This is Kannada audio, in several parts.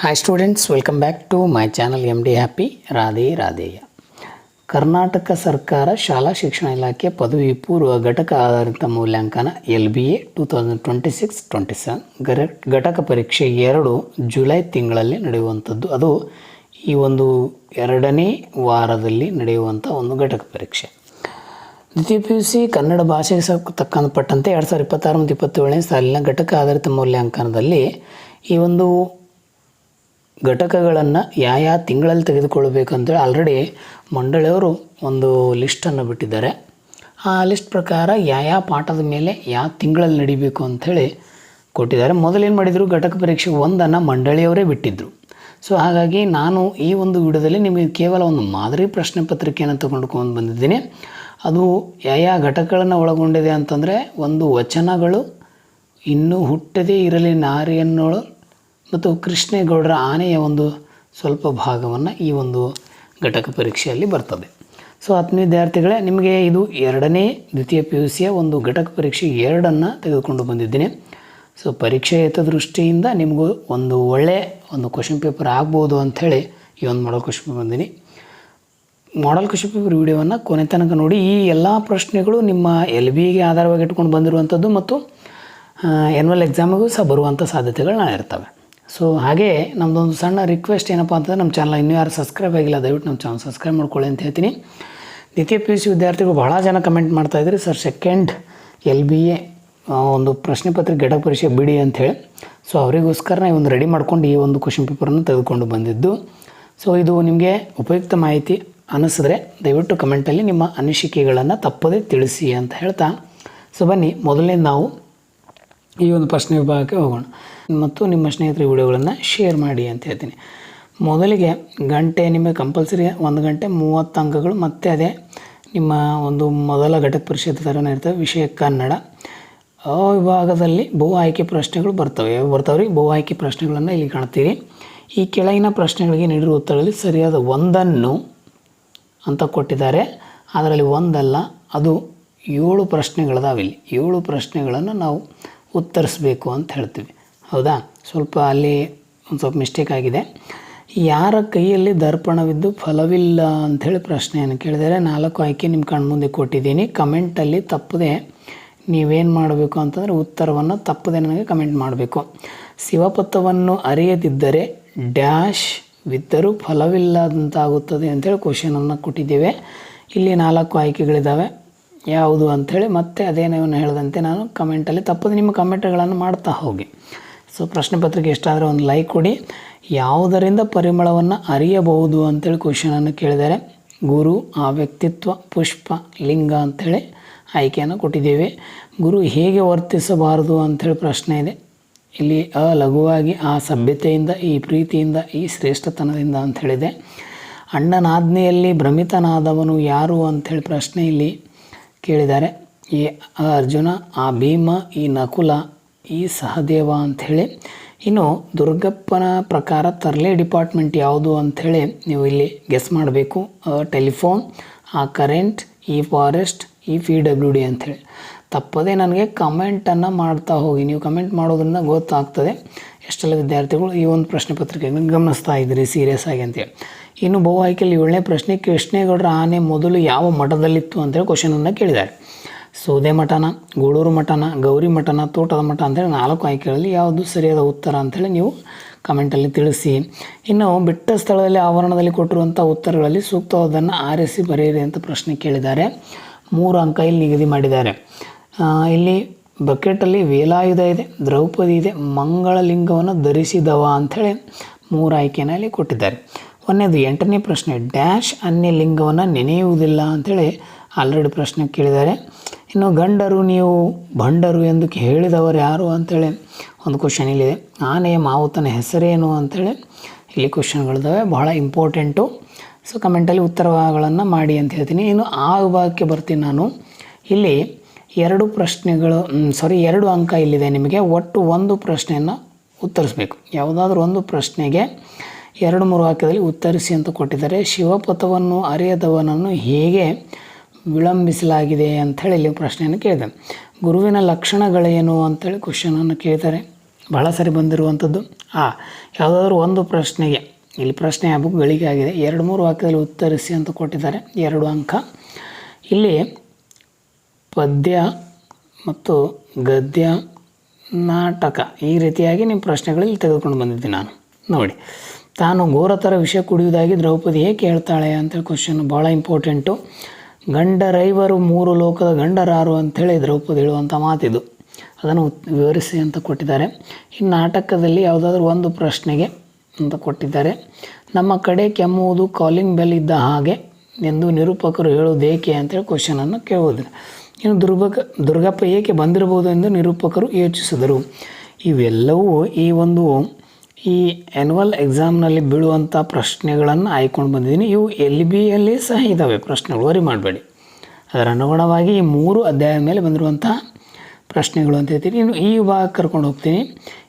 Hi students, welcome back to my channel MD happy Radhe Radheya. Karnataka ಸರ್ಕಾರ ಶಾಲಾ ಶಿಕ್ಷಣ ಇಲಾಖೆ ಪದವಿ ಪೂರ್ವ ಘಟಕ ಆಧಾರಿತ ಮೂಲ್ಯಾಂಕನ LBA 2026-27 ಘಟಕ ಪರೀಕ್ಷೆ 2 ಜುಲೈ ತಿಂಗಳಲ್ಲಿ ನಡೆಯುವಂಥದ್ದು. ಅದು ಈ ಒಂದು 2ನೇ ವಾರದಲ್ಲಿ ನಡೆಯುವಂಥ ಒಂದು ಘಟಕ ಪರೀಕ್ಷೆ. ದ್ವಿತೀಯ PUC ಕನ್ನಡ ಭಾಷೆಗೆ ತಕ್ಕಂಪಟ್ಟಂತೆ 2026 ಮತ್ತು 27ನೇ ಸಾಲಿನ ಘಟಕ ಆಧಾರಿತ ಮೂಲ್ಯಾಂಕನದಲ್ಲಿ ಈ ಒಂದು ಘಟಕಗಳನ್ನು ಯಾವ ತಿಂಗಳಲ್ಲಿ ತೆಗೆದುಕೊಳ್ಳಬೇಕಂತೇಳಿ ಆಲ್ರೆಡಿ ಮಂಡಳಿಯವರು ಒಂದು ಲಿಸ್ಟನ್ನು ಬಿಟ್ಟಿದ್ದಾರೆ. ಆ ಲಿಸ್ಟ್ ಪ್ರಕಾರ ಯಾವ ಪಾಠದ ಮೇಲೆ ಯಾವ ತಿಂಗಳಲ್ಲಿ ನಡಿಬೇಕು ಅಂಥೇಳಿ ಕೊಟ್ಟಿದ್ದಾರೆ. ಮೊದಲೇನು ಮಾಡಿದರು, ಘಟಕ ಪರೀಕ್ಷೆ 1 ಮಂಡಳಿಯವರೇ ಬಿಟ್ಟಿದ್ದರು. ಸೊ ಹಾಗಾಗಿ ನಾನು ಈ ಒಂದು ವಿಡಿಯೋದಲ್ಲಿ ನಿಮಗೆ ಕೇವಲ ಒಂದು ಮಾದರಿ ಪ್ರಶ್ನೆ ಪತ್ರಿಕೆಯನ್ನು ತಗೊಂಡ್ಕೊಂಡು ಬಂದಿದ್ದೀನಿ. ಅದು ಯಾವ ಘಟಕಗಳನ್ನು ಒಳಗೊಂಡಿದೆ ಅಂತಂದರೆ, ಒಂದು ವಚನಗಳು, ಇನ್ನೂ ಹುಟ್ಟದೇ ಇರಲಿ ನಾರಿಯನ್ನೋಳು ಮತ್ತು ಕೃಷ್ಣೇಗೌಡರ ಆನೆಯ ಒಂದು ಸ್ವಲ್ಪ ಭಾಗವನ್ನು ಈ ಒಂದು ಘಟಕ ಪರೀಕ್ಷೆಯಲ್ಲಿ ಬರ್ತದೆ. ಸೊ ಆತ್ಮೀಯ ವಿದ್ಯಾರ್ಥಿಗಳೇ, ನಿಮಗೆ ಇದು 2ನೇ ದ್ವಿತೀಯ PUCಯ ಒಂದು ಘಟಕ ಪರೀಕ್ಷೆ 2 ತೆಗೆದುಕೊಂಡು ಬಂದಿದ್ದೀನಿ. ಸೊ ಪರೀಕ್ಷೆ ದೃಷ್ಟಿಯಿಂದ ನಿಮಗೂ ಒಂದು ಒಳ್ಳೆಯ ಒಂದು ಕ್ವಶನ್ ಪೇಪರ್ ಆಗ್ಬೋದು ಅಂಥೇಳಿ ಈ ಒಂದು ಮಾಡಲ್ ಕ್ವಶನ್ ಪೇಪರ್ ಬಂದೀನಿ. ಮಾಡಲ್ ಕ್ವಶನ್ ಪೇಪರ್ ವಿಡಿಯೋವನ್ನು ಕೊನೆ ತನಕ ನೋಡಿ. ಈ ಎಲ್ಲ ಪ್ರಶ್ನೆಗಳು ನಿಮ್ಮ LBಗೆ ಆಧಾರವಾಗಿ ಇಟ್ಕೊಂಡು ಬಂದಿರುವಂಥದ್ದು ಮತ್ತು ಆ್ಯನ್ಯುವಲ್ ಎಕ್ಸಾಮಿಗೂ ಸಹ ಬರುವಂಥ ಸಾಧ್ಯತೆಗಳನ್ನ ಇರ್ತವೆ. ಸೊ ಹಾಗೆ ನಮ್ಮದೊಂದು ಸಣ್ಣ ರಿಕ್ವೆಸ್ಟ್ ಏನಪ್ಪ ಅಂತಂದರೆ, ನಮ್ಮ ಚಾನಲ್ ಇನ್ನೂ ಯಾರು ಸಬ್ಸ್ಕ್ರೈಬ್ ಆಗಿಲ್ಲ, ದಯವಿಟ್ಟು ನಮ್ಮ ಚಾನಲ್ ಸಬ್ಸ್ಕ್ರೈಬ್ ಮಾಡ್ಕೊಳ್ಳಿ ಅಂತ ಹೇಳ್ತೀನಿ. ದ್ವಿತೀಯ PUC ವಿದ್ಯಾರ್ಥಿಗಳು ಭಾಳ ಜನ ಕಮೆಂಟ್ ಮಾಡ್ತಾಯಿದ್ರಿ, ಸರ್ ಸೆಕೆಂಡ್ LBA ಒಂದು ಪ್ರಶ್ನೆ ಪತ್ರಿಕೆ ಘಟಕ ಪರೀಕ್ಷೆ ಬಿಡಿ ಅಂಥೇಳಿ. ಸೊ ಅವರಿಗೋಸ್ಕರ ಈ ಒಂದು ರೆಡಿ ಮಾಡ್ಕೊಂಡು ಈ ಒಂದು ಕ್ವಶನ್ ಪೇಪರನ್ನು ತೆಗೆದುಕೊಂಡು ಬಂದಿದ್ದು. ಸೊ ಇದು ನಿಮಗೆ ಉಪಯುಕ್ತ ಮಾಹಿತಿ ಅನ್ನಿಸಿದ್ರೆ ದಯವಿಟ್ಟು ಕಮೆಂಟಲ್ಲಿ ನಿಮ್ಮ ಅನಿಸಿಕೆಗಳನ್ನು ತಪ್ಪದೇ ತಿಳಿಸಿ ಅಂತ ಹೇಳ್ತಾ, ಸೊ ಬನ್ನಿ ಮೊದಲನೇ ನಾವು ಈ ಒಂದು ಪ್ರಶ್ನೆ ವಿಭಾಗಕ್ಕೆ ಹೋಗೋಣ ಮತ್ತು ನಿಮ್ಮ ಸ್ನೇಹಿತರ ವಿಡಿಯೋಗಳನ್ನು ಶೇರ್ ಮಾಡಿ ಅಂತ ಹೇಳ್ತೀನಿ. ಮೊದಲಿಗೆ ಗಂಟೆ ನಿಮಗೆ ಕಂಪಲ್ಸರಿ 1 ಗಂಟೆ 30 ಅಂಕಗಳು, ಮತ್ತು ಅದೇ ನಿಮ್ಮ ಒಂದು ಮೊದಲ ಘಟಕ ಪರೀಕ್ಷೆ ಥರನೇ ಇರ್ತವೆ. ವಿಷಯ ಕನ್ನಡ. ಆ ವಿಭಾಗದಲ್ಲಿ ಬಹು ಆಯ್ಕೆ ಪ್ರಶ್ನೆಗಳು ಬರ್ತವೆ. ಯಾವ ಬರ್ತಾವ್ರಿ? ಬಹು ಆಯ್ಕೆ ಪ್ರಶ್ನೆಗಳನ್ನು ಇಲ್ಲಿ ಕಾಣ್ತೀರಿ. ಈ ಕೆಳಗಿನ ಪ್ರಶ್ನೆಗಳಿಗೆ ನೀಡಿರುವ ಉತ್ತರಗಳಲ್ಲಿ ಸರಿಯಾದ ಒಂದನ್ನು ಅಂತ ಕೊಟ್ಟಿದ್ದಾರೆ. ಅದರಲ್ಲಿ ಒಂದಲ್ಲ, ಅದು 7 ಪ್ರಶ್ನೆಗಳದಾವೆ. ಇಲ್ಲಿ 7 ಪ್ರಶ್ನೆಗಳನ್ನು ನಾವು ಉತ್ತರಿಸಬೇಕು ಅಂತ ಹೇಳ್ತೀವಿ. ಹೌದಾ? ಸ್ವಲ್ಪ ಅಲ್ಲಿ ಒಂದು ಸ್ವಲ್ಪ ಮಿಸ್ಟೇಕ್ ಆಗಿದೆ. ಯಾರ ಕೈಯಲ್ಲಿ ದರ್ಪಣವಿದ್ದು ಫಲವಿಲ್ಲ ಅಂಥೇಳಿ ಪ್ರಶ್ನೆಯನ್ನು ಕೇಳಿದರೆ 4 ಆಯ್ಕೆ ನಿಮ್ಮ ಕಣ್ಮುಂದೆ ಕೊಟ್ಟಿದ್ದೀನಿ. ಕಮೆಂಟಲ್ಲಿ ತಪ್ಪದೆ ನೀವೇನು ಮಾಡಬೇಕು ಅಂತಂದರೆ ಉತ್ತರವನ್ನು ತಪ್ಪದೆ ನನಗೆ ಕಮೆಂಟ್ ಮಾಡಬೇಕು. ಶಿವಪಥವನ್ನು ಅರಿಯದಿದ್ದರೆ ಡ್ಯಾಶ್ ವಿದ್ದರೂ ಫಲವಿಲ್ಲದಂತಾಗುತ್ತದೆ ಅಂಥೇಳಿ ಕ್ವಶನನ್ನು ಕೊಟ್ಟಿದ್ದೇವೆ. ಇಲ್ಲಿ 4 ಆಯ್ಕೆಗಳಿದ್ದಾವೆ. ಯಾವುದು ಅಂಥೇಳಿ ಮತ್ತೆ ಅದೇ ನೀವು ಹೇಳಿದಂತೆ ನಾನು ಕಮೆಂಟಲ್ಲಿ ತಪ್ಪದೆ ನಿಮ್ಮ ಕಮೆಂಟ್ಗಳನ್ನು ಮಾಡ್ತಾ ಹೋಗಿ. ಸೊ ಪ್ರಶ್ನೆ ಪತ್ರಿಕೆ ಎಷ್ಟಾದರೆ ಒಂದು ಲೈಕ್ ಕೊಡಿ. ಯಾವುದರಿಂದ ಪರಿಮಳವನ್ನು ಅರಿಯಬಹುದು ಅಂಥೇಳಿ ಕ್ವಶನನ್ನು ಕೇಳಿದರೆ ಗುರು, ಆ ವ್ಯಕ್ತಿತ್ವ, ಪುಷ್ಪ, ಲಿಂಗ ಅಂಥೇಳಿ ಆಯ್ಕೆಯನ್ನು ಕೊಟ್ಟಿದ್ದೇವೆ. ಗುರು ಹೇಗೆ ವರ್ತಿಸಬಾರದು ಅಂಥೇಳಿ ಪ್ರಶ್ನೆ ಇದೆ. ಇಲ್ಲಿ ಲಘುವಾಗಿ ಆ ಸಭ್ಯತೆಯಿಂದ, ಈ ಪ್ರೀತಿಯಿಂದ, ಈ ಶ್ರೇಷ್ಠತನದಿಂದ ಅಂಥೇಳಿದೆ. ಅಣ್ಣನಾಜ್ಞೆಯಲ್ಲಿ ಭ್ರಮಿತನಾದವನು ಯಾರು ಅಂಥೇಳಿ ಪ್ರಶ್ನೆ ಇಲ್ಲಿ ಕೇಳಿದ್ದಾರೆ. ಈ ಅರ್ಜುನ, ಆ ಭೀಮ, ಈ ನಕುಲ, ಈ ಸಹದೇವ ಅಂಥೇಳಿ. ಇನ್ನು ದುರ್ಗಪ್ಪನ ಪ್ರಕಾರ ತರ್ಲೆ ಡಿಪಾರ್ಟ್ಮೆಂಟ್ ಯಾವುದು ಅಂಥೇಳಿ ನೀವು ಇಲ್ಲಿ ಗೆಸ್ ಮಾಡಬೇಕು. ಟೆಲಿಫೋನ್, ಆ ಕರೆಂಟ್, ಈ ಫಾರೆಸ್ಟ್, ಈ PWD ಅಂಥೇಳಿ. ತಪ್ಪದೇ ನನಗೆ ಕಮೆಂಟನ್ನು ಮಾಡ್ತಾ ಹೋಗಿ. ನೀವು ಕಮೆಂಟ್ ಮಾಡೋದ್ರಿಂದ ಗೊತ್ತಾಗ್ತದೆ ಎಷ್ಟೆಲ್ಲ ವಿದ್ಯಾರ್ಥಿಗಳು ಈ ಒಂದು ಪ್ರಶ್ನೆ ಪತ್ರಿಕೆಯನ್ನು ಗಮನಿಸ್ತಾ ಇದ್ದೀರಿ ಸೀರಿಯಸ್ ಆಗಿ ಅಂತೇಳಿ. ಇನ್ನು ಬಹು ಆಯ್ಕೆಯಲ್ಲಿ 7ನೇ ಪ್ರಶ್ನೆ, ಕೃಷ್ಣೇಗೌಡರ ಆನೆ ಮೊದಲು ಯಾವ ಮಠದಲ್ಲಿತ್ತು ಅಂತೇಳಿ ಕ್ವಶನನ್ನು ಕೇಳಿದ್ದಾರೆ. ಸೌದೆ ಮಠನ, ಗೂಳೂರು ಮಠನ, ಗೌರಿ ಮಠನ, ತೋಟದ ಮಠ ಅಂಥೇಳಿ 4 ಆಯ್ಕೆಗಳಲ್ಲಿ ಯಾವುದು ಸರಿಯಾದ ಉತ್ತರ ಅಂಥೇಳಿ ನೀವು ಕಮೆಂಟಲ್ಲಿ ತಿಳಿಸಿ. ಇನ್ನು ಬಿಟ್ಟ ಸ್ಥಳದಲ್ಲಿ ಆವರಣದಲ್ಲಿ ಕೊಟ್ಟಿರುವಂಥ ಉತ್ತರಗಳಲ್ಲಿ ಸೂಕ್ತವಾದನ್ನು ಆರಿಸಿ ಬರೆಯಿರಿ ಅಂತ ಪ್ರಶ್ನೆ ಕೇಳಿದ್ದಾರೆ. 3 ಅಂಕ ಇಲ್ಲಿ ನಿಗದಿ ಮಾಡಿದ್ದಾರೆ. ಇಲ್ಲಿ ಬಕೆಟಲ್ಲಿ ವೇಲಾಯುಧ ಇದೆ, ದ್ರೌಪದಿ ಇದೆ, ಮಂಗಳಲಿಂಗವನ್ನು ಧರಿಸಿದವ ಅಂಥೇಳಿ 3 ಆಯ್ಕೆನ ಇಲ್ಲಿ ಕೊಟ್ಟಿದ್ದಾರೆ. ಒಂದನೇದು 8ನೇ ಪ್ರಶ್ನೆ, ಡ್ಯಾಶ್ ಅನ್ಯ ಲಿಂಗವನ್ನು ನೆನೆಯುವುದಿಲ್ಲ ಅಂಥೇಳಿ ಆಲ್ರೆಡಿ ಪ್ರಶ್ನೆ ಕೇಳಿದ್ದಾರೆ. ಇನ್ನು ಗಂಡರು ನೀವು ಭಂಡರು ಎಂದು ಹೇಳಿದವರು ಯಾರು ಅಂಥೇಳಿ ಒಂದು ಕ್ವಶನ್ ಇಲ್ಲಿದೆ. ಆನೆಯ ಮಾವುತನ ಹೆಸರೇನು ಅಂಥೇಳಿ ಇಲ್ಲಿ ಕ್ವಶನ್ಗಳಿದ್ದಾವೆ, ಬಹಳ ಇಂಪಾರ್ಟೆಂಟು. ಸೊ ಕಮೆಂಟಲ್ಲಿ ಉತ್ತರಗಳನ್ನು ಮಾಡಿ ಅಂತ ಹೇಳ್ತೀನಿ. ಇನ್ನು ಆ ವಿಭಾಗಕ್ಕೆ ಬರ್ತೀನಿ ನಾನು. ಇಲ್ಲಿ 2 ಅಂಕ ಇಲ್ಲಿದೆ ನಿಮಗೆ. ಒಟ್ಟು 1 ಪ್ರಶ್ನೆಯನ್ನು ಉತ್ತರಿಸಬೇಕು. ಯಾವುದಾದ್ರೂ ಒಂದು ಪ್ರಶ್ನೆಗೆ 2-3 ವಾಕ್ಯದಲ್ಲಿ ಉತ್ತರಿಸಿ ಅಂತ ಕೊಟ್ಟಿದ್ದಾರೆ. ಶಿವಪಥವನ್ನು ಅರಿಯದವನನ್ನು ಹೇಗೆ ವಿಳಂಬಿಸಲಾಗಿದೆ ಅಂಥೇಳಿ ಇಲ್ಲಿ ಪ್ರಶ್ನೆಯನ್ನು ಕೇಳಿದೆ. ಗುರುವಿನ ಲಕ್ಷಣಗಳೇನು ಅಂಥೇಳಿ ಕ್ವಶನನ್ನು ಕೇಳಿದ್ದಾರೆ. ಬಹಳ ಸರಿ ಬಂದಿರುವಂಥದ್ದು. ಯಾವುದಾದ್ರೂ ಒಂದು ಪ್ರಶ್ನೆಗೆ, ಇಲ್ಲಿ ಪ್ರಶ್ನೆ ಗಳಿಗೆ ಆಗಿದೆ, 2-3 ವಾಕ್ಯದಲ್ಲಿ ಉತ್ತರಿಸಿ ಅಂತ ಕೊಟ್ಟಿದ್ದಾರೆ, 2 ಅಂಕ. ಇಲ್ಲಿ ಪದ್ಯ ಮತ್ತು ಗದ್ಯ, ನಾಟಕ ಈ ರೀತಿಯಾಗಿ ನಿಮ್ಮ ಪ್ರಶ್ನೆಗಳಲ್ಲಿ ತೆಗೆದುಕೊಂಡು ಬಂದಿದ್ದೀನಿ ನಾನು. ನೋಡಿ, ತಾನು ಘೋರತರ ವಿಷ ಕುಡಿಯುವುದಾಗಿ ದ್ರೌಪದಿ ಏಕೆ ಹೇಳ್ತಾಳೆ ಅಂತೇಳಿ ಕ್ವಶನ್ ಭಾಳ ಇಂಪಾರ್ಟೆಂಟು. ಗಂಡರೈವರು 3 ಲೋಕದ ಗಂಡರಾರು ಅಂಥೇಳಿ ದ್ರೌಪದಿ ಹೇಳುವಂಥ ಮಾತಿದು, ಅದನ್ನು ವಿವರಿಸಿ ಅಂತ ಕೊಟ್ಟಿದ್ದಾರೆ. ಈ ನಾಟಕದಲ್ಲಿ ಯಾವುದಾದ್ರೂ ಒಂದು ಪ್ರಶ್ನೆಗೆ ಅಂತ ಕೊಟ್ಟಿದ್ದಾರೆ. ನಮ್ಮ ಕಡೆ ಕೆಮ್ಮುವುದು ಕಾಲಿಂಗ್ ಬೆಲ್ ಇದ್ದ ಹಾಗೆ ಎಂದು ನಿರೂಪಕರು ಹೇಳುವುದೇಕೆ ಅಂತೇಳಿ ಕ್ವಶನನ್ನು ಕೇಳುವುದು. ಇನ್ನು ದುರ್ಗಪ್ಪ ಏಕೆ ಬಂದಿರಬಹುದು ಎಂದು ನಿರೂಪಕರು ಯೋಚಿಸಿದರು. ಇವೆಲ್ಲವೂ ಈ ಆ್ಯನ್ಯುವಲ್ ಎಕ್ಸಾಮ್ನಲ್ಲಿ ಬೀಳುವಂಥ ಪ್ರಶ್ನೆಗಳನ್ನು ಆಯ್ಕೊಂಡು ಬಂದಿದ್ದೀನಿ. ಇವು LBಯಲ್ಲಿ ಸಹ ಇದ್ದಾವೆ ಪ್ರಶ್ನೆಗಳು, ವರಿ ಮಾಡಬೇಡಿ. ಅದರ ಅನುಗುಣವಾಗಿ ಈ 3 ಅಧ್ಯಾಯದ ಮೇಲೆ ಬಂದಿರುವಂಥ ಪ್ರಶ್ನೆಗಳು ಅಂತ ಹೇಳ್ತೀನಿ. ಇನ್ನು ಈ ವಿಭಾಗ ಕರ್ಕೊಂಡು ಹೋಗ್ತೀನಿ.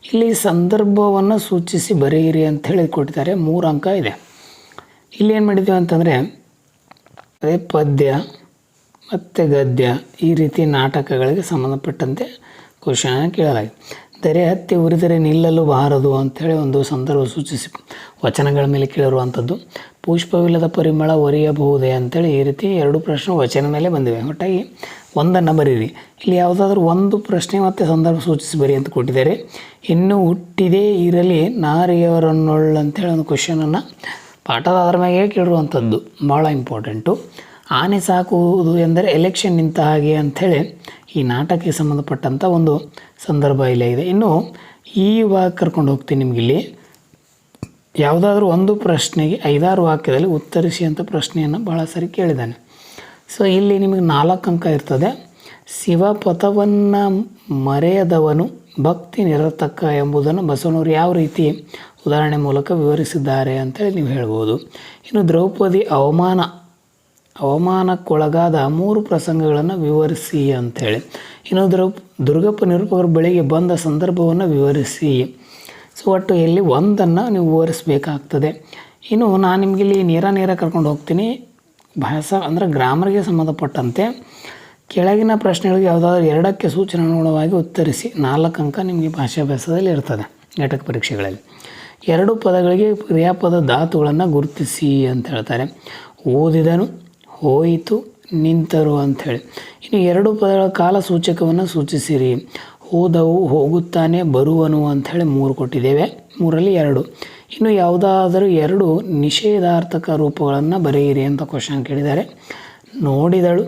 ಇಲ್ಲಿ ಸಂದರ್ಭವನ್ನು ಸೂಚಿಸಿ ಬರೆಯಿರಿ ಅಂತ ಹೇಳಿ ಕೊಟ್ಟಿದ್ದಾರೆ, 3 ಅಂಕ ಇದೆ. ಇಲ್ಲಿ ಏನು ಮಾಡಿದ್ದೀವಿ ಅಂತಂದರೆ, ಅದೇ ಪದ್ಯ ಮತ್ತು ಗದ್ಯ ಈ ರೀತಿ ನಾಟಕಗಳಿಗೆ ಸಂಬಂಧಪಟ್ಟಂತೆ ಕ್ವಶನ್ ಕೇಳಲಾಗಿದೆ. ದರೆ ಹತ್ತಿ ಉರಿದರೆ ನಿಲ್ಲಲು ಬಾರದು ಅಂಥೇಳಿ ಒಂದು ಸಂದರ್ಭ ಸೂಚಿಸಿ ವಚನಗಳ ಮೇಲೆ ಕೇಳಿರುವಂಥದ್ದು. ಪುಷ್ಪವಿಲ್ಲದ ಪರಿಮಳ ಒರೆಯಬಹುದೇ ಅಂಥೇಳಿ ಈ ರೀತಿ 2 ಪ್ರಶ್ನೆ ವಚನ ಮೇಲೆ ಬಂದಿವೆ. ಒಟ್ಟಾಗಿ ಒಂದನ್ನು ಬರೀರಿ. ಇಲ್ಲಿ ಯಾವುದಾದ್ರೂ ಒಂದು ಪ್ರಶ್ನೆ ಮತ್ತು ಸಂದರ್ಭ ಸೂಚಿಸಿ ಬರಿ ಅಂತ ಕೊಟ್ಟಿದ್ದಾರೆ. ಇನ್ನು ಹುಟ್ಟಿದೇ ಇರಲಿ ನಾರಿಯವರನ್ನೊಳ್ಳು ಅಂಥೇಳಿ ಒಂದು ಕ್ವಶನನ್ನು ಪಾಠದ ಆಧಾರ ಮೇಲೆ ಕೇಳಿರುವಂಥದ್ದು, ಭಾಳ ಇಂಪಾರ್ಟೆಂಟು. ಆನೆ ಸಾಕುವುದು ಎಂದರೆ ಎಲೆಕ್ಷನ್ ನಿಂತ ಹಾಗೆ ಅಂಥೇಳಿ ಈ ನಾಟಕಕ್ಕೆ ಸಂಬಂಧಪಟ್ಟಂಥ ಒಂದು ಸಂದರ್ಭ ಇಲ್ಲೇ ಇದೆ. ಇನ್ನು ಈ ವಿಭಾಗ ಕರ್ಕೊಂಡು ಹೋಗ್ತೀನಿ. ನಿಮಗಿಲ್ಲಿ ಯಾವುದಾದ್ರೂ ಒಂದು ಪ್ರಶ್ನೆಗೆ 5-6 ವಾಕ್ಯದಲ್ಲಿ ಉತ್ತರಿಸಿ ಅಂತ ಪ್ರಶ್ನೆಯನ್ನು ಭಾಳ ಸರಿ ಕೇಳಿದ್ದಾನೆ. ಸೊ ಇಲ್ಲಿ ನಿಮಗೆ 4 ಅಂಕ ಇರ್ತದೆ. ಶಿವಪಥವನ್ನು ಮರೆಯದವನು ಭಕ್ತಿ ನಿರತಕ ಎಂಬುದನ್ನು ಬಸವನವರು ಯಾವ ರೀತಿ ಉದಾಹರಣೆ ಮೂಲಕ ವಿವರಿಸಿದ್ದಾರೆ ಅಂತೇಳಿ ನೀವು ಹೇಳ್ಬೋದು. ಇನ್ನು ದ್ರೌಪದಿ ಅವಮಾನಕ್ಕೊಳಗಾದ 3 ಪ್ರಸಂಗಗಳನ್ನು ವಿವರಿಸಿ ಅಂಥೇಳಿ. ಇನ್ನು ದುರ್ಗಪ್ಪ ನಿರೂಪಕರು ಬೆಳಿಗ್ಗೆ ಬಂದ ಸಂದರ್ಭವನ್ನು ವಿವರಿಸಿ. ಸೊ ಒಟ್ಟು ಇಲ್ಲಿ ಒಂದನ್ನು ನೀವು ವಿವರಿಸಬೇಕಾಗ್ತದೆ. ಇನ್ನು ನಾನು ನಿಮಗೆ ಇಲ್ಲಿ ನೇರ ಕರ್ಕೊಂಡು ಹೋಗ್ತೀನಿ. ಭಾಷಾ ಅಂದರೆ ಗ್ರಾಮರ್ಗೆ ಸಂಬಂಧಪಟ್ಟಂತೆ ಕೆಳಗಿನ ಪ್ರಶ್ನೆಗಳಿಗೆ ಯಾವುದಾದ್ರೂ 2ಕ್ಕೆ ಸೂಚನಾನುಗುಣವಾಗಿ ಉತ್ತರಿಸಿ. 4 ಅಂಕ ನಿಮಗೆ ಭಾಷಾಭ್ಯಾಸದಲ್ಲಿ ಇರ್ತದೆ ಘಟಕ ಪರೀಕ್ಷೆಗಳಲ್ಲಿ. 2 ಪದಗಳಿಗೆ ಕ್ರಿಯಾಪದ ಧಾತುಗಳನ್ನು ಗುರುತಿಸಿ ಅಂತ ಹೇಳ್ತಾರೆ. ಓದಿದನು, ಹೋಯಿತು, ನಿಂತರು ಅಂಥೇಳಿ. ಇನ್ನು 2 ಪದಗಳ ಕಾಲ ಸೂಚಕವನ್ನು ಸೂಚಿಸಿರಿ. ಹೋದವು, ಹೋಗುತ್ತಾನೆ, ಬರುವನು ಅಂಥೇಳಿ 3 ಕೊಟ್ಟಿದ್ದೇವೆ. 3ರಲ್ಲಿ 2. ಇನ್ನು ಯಾವುದಾದರೂ 2 ನಿಷೇಧಾರ್ಥಕ ರೂಪಗಳನ್ನು ಬರೆಯಿರಿ ಅಂತ ಕ್ವಶನ್ ಕೇಳಿದ್ದಾರೆ. ನೋಡಿದಳು,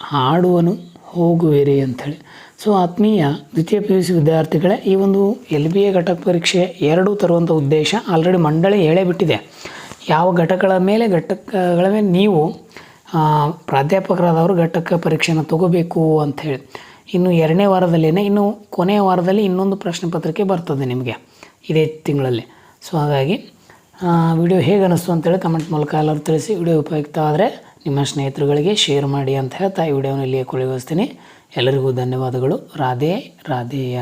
ಹಾಡುವನು, ಹೋಗುವಿರಿ ಅಂಥೇಳಿ. ಸೊ ಆತ್ಮೀಯ ದ್ವಿತೀಯ PUC ವಿದ್ಯಾರ್ಥಿಗಳೇ, ಈ ಒಂದು LBA ಘಟಕ ಪರೀಕ್ಷೆ 2 ತರುವಂಥ ಉದ್ದೇಶ ಆಲ್ರೆಡಿ ಮಂಡಳಿ ಹೇಳೇ ಬಿಟ್ಟಿದೆ. ಯಾವ ಘಟಕಗಳ ಮೇಲೆ ನೀವು ಪ್ರಾಧ್ಯಾಪಕರಾದವರು ಘಟಕ ಪರೀಕ್ಷೆಯನ್ನು ತಗೋಬೇಕು ಅಂಥೇಳಿ. ಇನ್ನು 2ನೇ ವಾರದಲ್ಲೇ, ಇನ್ನು ಕೊನೆಯ ವಾರದಲ್ಲಿ ಇನ್ನೊಂದು ಪ್ರಶ್ನೆ ಪತ್ರಿಕೆ ಬರ್ತದೆ ನಿಮಗೆ ಇದೇ ತಿಂಗಳಲ್ಲಿ. ಸೊ ಹಾಗಾಗಿ ವಿಡಿಯೋ ಹೇಗೆ ಅನ್ನಿಸ್ತು ಅಂತೇಳಿ ಕಮೆಂಟ್ ಮೂಲಕ ಎಲ್ಲರೂ ತಿಳಿಸಿ. ವಿಡಿಯೋ ಉಪಯುಕ್ತ ಆದರೆ ನಿಮ್ಮ ಸ್ನೇಹಿತರುಗಳಿಗೆ ಶೇರ್ ಮಾಡಿ ಅಂತ ಹೇಳ್ತಾ ಈ ವಿಡಿಯೋನ ಇಲ್ಲಿಯೇ ಕೊನೆಗೊಳಿಸ್ತೀನಿ. ಎಲ್ಲರಿಗೂ ಧನ್ಯವಾದಗಳು. ರಾಧೆ ರಾಧೇಯ.